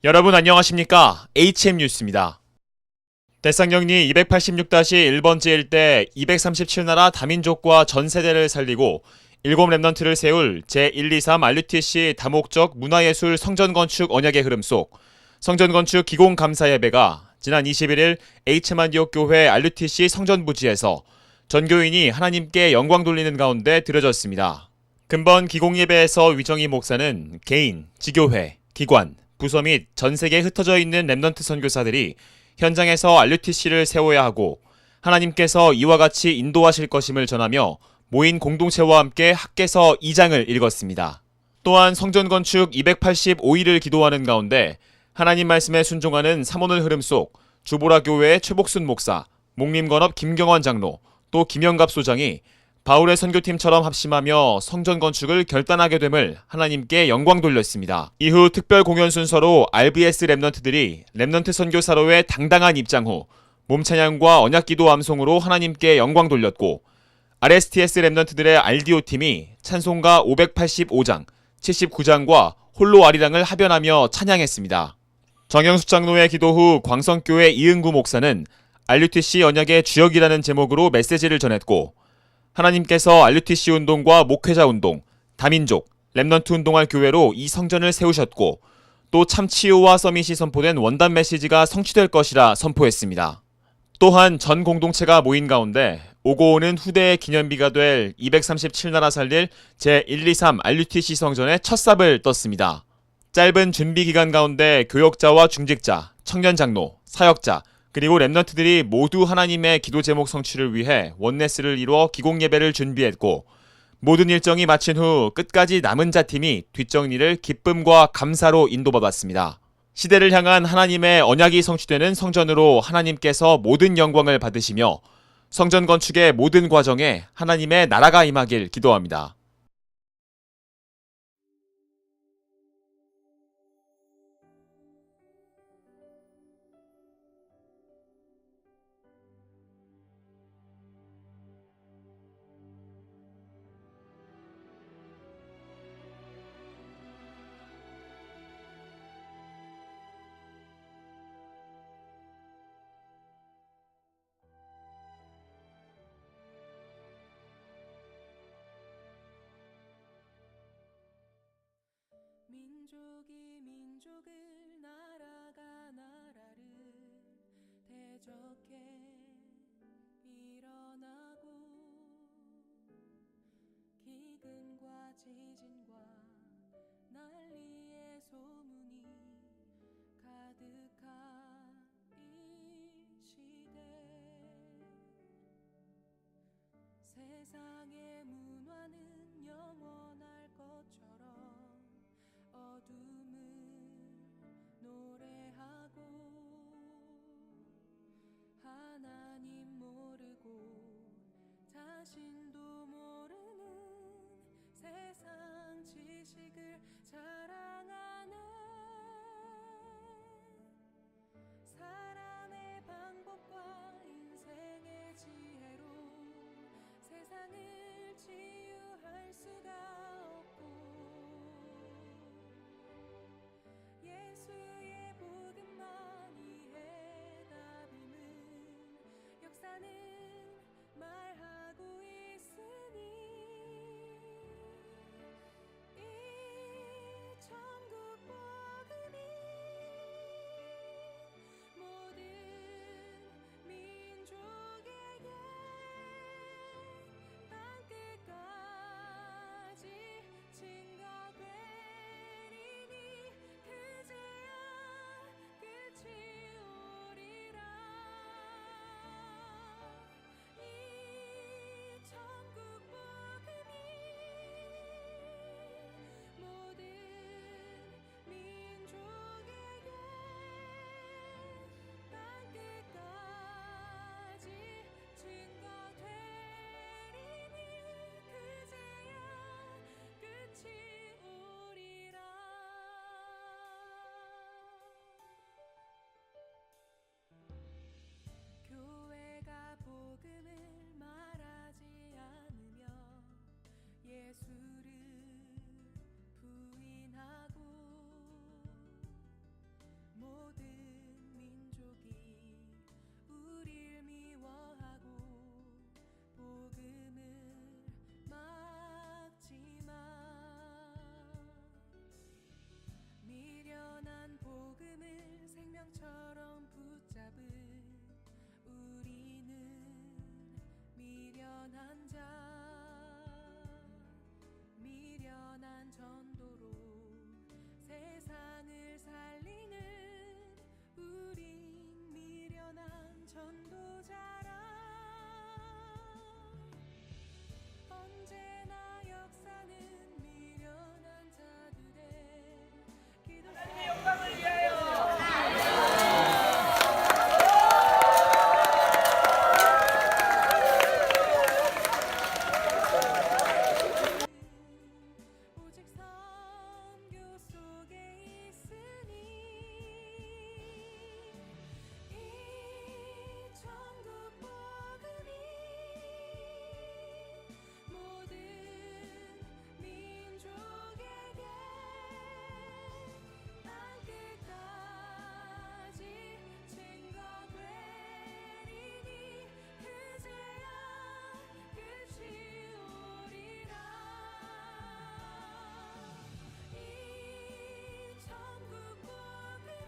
여러분 안녕하십니까? HM 뉴스입니다. 대쌍령리 286-1번지일 때 237나라 다민족과 전 세대를 살리고 7 랩넌트를 세울 제123 RUTC 다목적 문화예술 성전건축 언약의 흐름 속 성전건축 기공감사예배가 지난 21일 H만디옥교회 RUTC 성전부지에서 전교인이 하나님께 영광 돌리는 가운데 드려졌습니다. 근본 기공예배에서 위정희 목사는 개인, 지교회, 기관, 부서 및 전 세계에 흩어져 있는 랩넌트 선교사들이 현장에서 RUTC를 세워야 하고 하나님께서 이와 같이 인도하실 것임을 전하며 모인 공동체와 함께 학개서 2장을 읽었습니다. 또한 성전 건축 285일을 기도하는 가운데 하나님 말씀에 순종하는 사모늘 흐름 속 주보라 교회의 최복순 목사, 목림건업 김경환 장로, 또 김영갑 소장이 바울의 선교팀처럼 합심하며 성전 건축을 결단하게 됨을 하나님께 영광 돌렸습니다. 이후 특별 공연 순서로 RBS 랩넌트들이 랩넌트 선교사로의 당당한 입장 후 몸찬양과 언약기도 암송으로 하나님께 영광 돌렸고 RSTS 랩넌트들의 RDO팀이 찬송가 585장, 79장과 홀로 아리랑을 합연하며 찬양했습니다. 정영숙 장로의 기도 후 광성교회 이은구 목사는 RUTC 언약의 주역이라는 제목으로 메시지를 전했고 하나님께서 RUTC 운동과 목회자 운동, 다민족, 랩넌트 운동할 교회로 이 성전을 세우셨고 또 참 치유와 서밋이 선포된 원단 메시지가 성취될 것이라 선포했습니다. 또한 전 공동체가 모인 가운데 오고 오는 후대의 기념비가 될 237나라 살릴 제123 RUTC 성전의 첫 삽을 떴습니다. 짧은 준비 기간 가운데 교역자와 중직자, 청년 장로, 사역자, 그리고 랩넌트들이 모두 하나님의 기도 제목 성취를 위해 원네스를 이루어 기공 예배를 준비했고 모든 일정이 마친 후 끝까지 남은 자팀이 뒷정리를 기쁨과 감사로 인도받았습니다. 시대를 향한 하나님의 언약이 성취되는 성전으로 하나님께서 모든 영광을 받으시며 성전 건축의 모든 과정에 하나님의 나라가 임하길 기도합니다. 민족이 민족을 나라가 나라를 대적해 일어나고 기근과 지진과 난리의 소문이 가득한 이 시대 세상의 문화는 영원할 것처럼 어둠을 노래하고 하나님 모르고 자신도 모르는 세상 지식을 자랑하네. 사람의 방법과 인생의 지혜로 세상을 치유할 수가 없고 예수의 복음만이 해답임을 역사는 말하고 있어. 전도자라 언제나 역사는 미련한 자들의 기도 오직 선교 속에 있으니 이 천국 복음이 모든 민족에게 땅끝까지 증거되리니 그제야 끝이 오리라 이 천국 복음이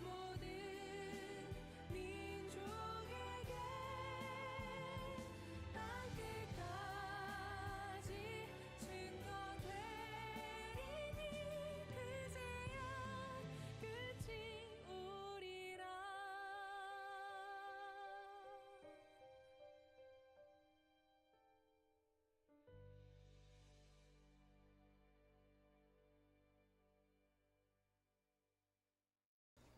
모든 민족에게 땅끝까지 증거되리니 그제야 끝이 오리라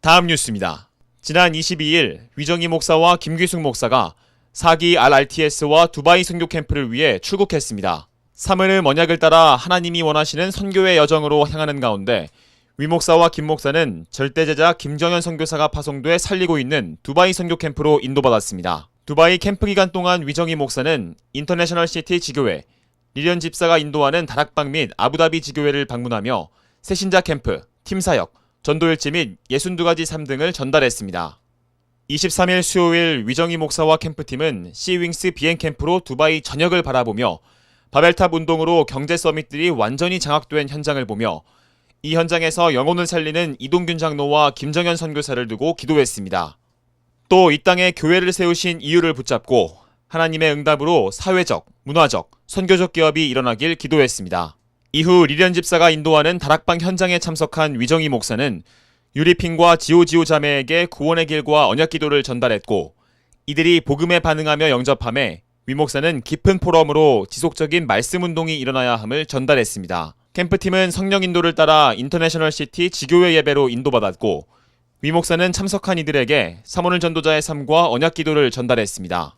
다음 뉴스입니다. 지난 22일 위정희 목사와 김규숙 목사가 4기 RRTS와 두바이 선교 캠프를 위해 출국했습니다. 사므름 언약을 따라 하나님이 원하시는 선교의 여정으로 향하는 가운데 위 목사와 김 목사는 절대제자 김정현 선교사가 파송돼 살리고 있는 두바이 선교 캠프로 인도받았습니다. 두바이 캠프 기간 동안 위정희 목사는 인터내셔널 시티 지교회, 리련 집사가 인도하는 다락방 및 아부다비 지교회를 방문하며 새신자 캠프, 팀 사역, 전도일지 및 62가지 삶 등을 전달했습니다. 23일 수요일 위정희 목사와 캠프팀은 시윙스 비행 캠프로 두바이 전역을 바라보며 바벨탑 운동으로 경제 서밋들이 완전히 장악된 현장을 보며 이 현장에서 영혼을 살리는 이동균 장로와 김정현 선교사를 두고 기도했습니다. 또 이 땅에 교회를 세우신 이유를 붙잡고 하나님의 응답으로 사회적, 문화적, 선교적 기업이 일어나길 기도했습니다. 이후 리련 집사가 인도하는 다락방 현장에 참석한 위정희 목사는 유리핀과 지오지오 자매에게 구원의 길과 언약 기도를 전달했고 이들이 복음에 반응하며 영접함에 위 목사는 깊은 포럼으로 지속적인 말씀 운동이 일어나야 함을 전달했습니다. 캠프팀은 성령 인도를 따라 인터내셔널 시티 지교회 예배로 인도받았고 위 목사는 참석한 이들에게 사모늘 전도자의 삶과 언약 기도를 전달했습니다.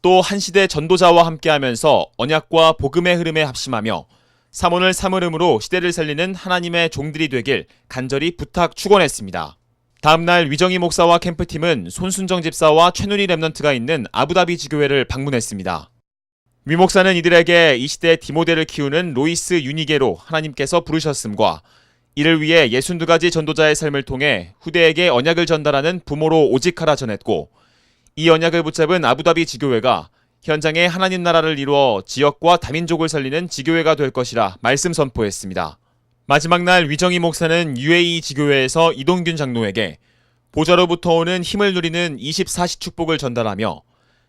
또 한 시대 전도자와 함께하면서 언약과 복음의 흐름에 합심하며 사모늘 사므름으로 시대를 살리는 하나님의 종들이 되길 간절히 부탁 축원했습니다. 다음날 위정희 목사와 캠프팀은 손순정 집사와 최누리 랩넌트가 있는 아부다비 지교회를 방문했습니다. 위 목사는 이들에게 이 시대 디모데를 키우는 로이스 유니게로 하나님께서 부르셨음과 이를 위해 62가지 전도자의 삶을 통해 후대에게 언약을 전달하는 부모로 오직하라 전했고 이 언약을 붙잡은 아부다비 지교회가 현장에 하나님 나라를 이루어 지역과 다민족을 살리는 지교회가 될 것이라 말씀 선포했습니다. 마지막 날 위정희 목사는 UAE 지교회에서 이동균 장로에게 보좌로부터 오는 힘을 누리는 24시 축복을 전달하며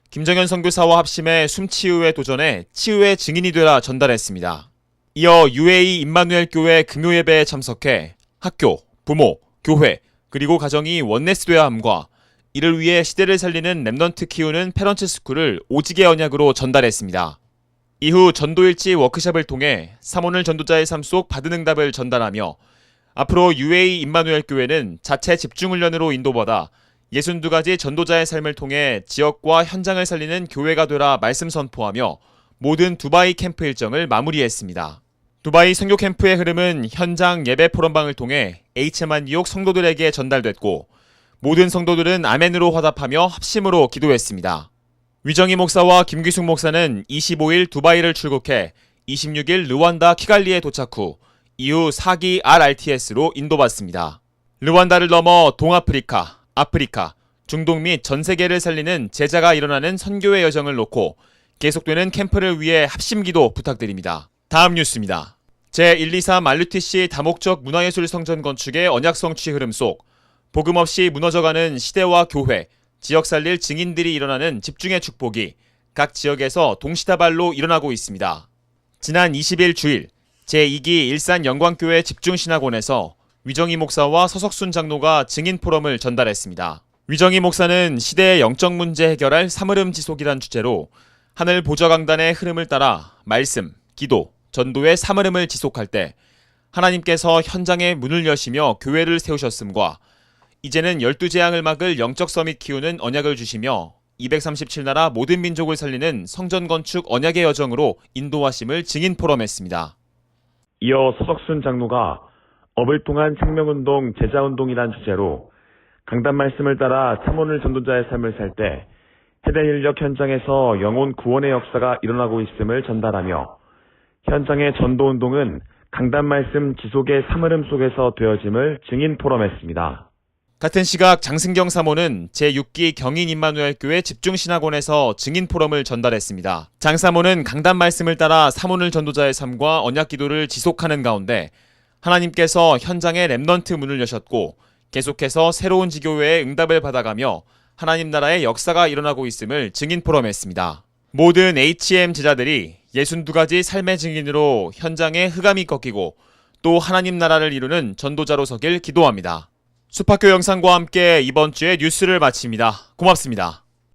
김정현 선교사와 합심해 숨치유에 도전해 치유의 증인이 되라 전달했습니다. 이어 UAE 임마누엘 교회 금요예배에 참석해 학교, 부모, 교회, 그리고 가정이 원네스되어야 함과 이를 위해 시대를 살리는 랩넌트 키우는 페런츠 스쿨을 오직의 언약으로 전달했습니다. 이후 전도일지 워크숍을 통해 사모늘 전도자의 삶 속 받은 응답을 전달하며 앞으로 UAE 임마누엘 교회는 자체 집중훈련으로 인도받아 62가지 전도자의 삶을 통해 지역과 현장을 살리는 교회가 되라 말씀 선포하며 모든 두바이 캠프 일정을 마무리했습니다. 두바이 선교 캠프의 흐름은 현장 예배 포럼방을 통해 HM한 뉴욕 성도들에게 전달됐고 모든 성도들은 아멘으로 화답하며 합심으로 기도했습니다. 위정희 목사와 김규숙 목사는 25일 두바이를 출국해 26일 르완다 키갈리에 도착 후 이후 4기 RRTS로 인도받습니다. 르완다를 넘어 동아프리카, 아프리카, 중동 및 전 세계를 살리는 제자가 일어나는 선교의 여정을 놓고 계속되는 캠프를 위해 합심기도 부탁드립니다. 다음 뉴스입니다. 제123 RUTC 다목적 문화예술 성전 건축의 언약 성취 흐름 속 복음 없이 무너져가는 시대와 교회, 지역 살릴 증인들이 일어나는 집중의 축복이 각 지역에서 동시다발로 일어나고 있습니다. 지난 20일 주일 제2기 일산 영광교회 집중신학원에서 위정희 목사와 서석순 장로가 증인 포럼을 전달했습니다. 위정희 목사는 시대의 영적 문제 해결할 사물음 지속이란 주제로 하늘 보좌강단의 흐름을 따라 말씀, 기도, 전도의 사물음을 지속할 때 하나님께서 현장에 문을 여시며 교회를 세우셨음과 이제는 12재앙을 막을 영적 서밋 키우는 언약을 주시며 237나라 모든 민족을 살리는 성전 건축 언약의 여정으로 인도하심을 증인 포럼했습니다. 이어 서석순 장로가 업을 통한 생명운동, 제자운동이란 주제로 강단 말씀을 따라 참오늘 전도자의 삶을 살 때 세대인력 현장에서 영혼 구원의 역사가 일어나고 있음을 전달하며 현장의 전도운동은 강단 말씀 지속의 사물음 속에서 되어짐을 증인 포럼했습니다. 같은 시각 장승경 사모는 제6기 경인 임마누엘교회 집중신학원에서 증인 포럼을 전달했습니다. 장 사모는 강단 말씀을 따라 사모늘 전도자의 삶과 언약 기도를 지속하는 가운데 하나님께서 현장에 렘넌트 문을 여셨고 계속해서 새로운 지교회의 응답을 받아가며 하나님 나라의 역사가 일어나고 있음을 증인 포럼했습니다. 모든 HM 제자들이 62가지 삶의 증인으로 현장에 흑암이 꺾이고 또 하나님 나라를 이루는 전도자로 서길 기도합니다. 수파교 영상과 함께 이번 주에 뉴스를 마칩니다. 고맙습니다.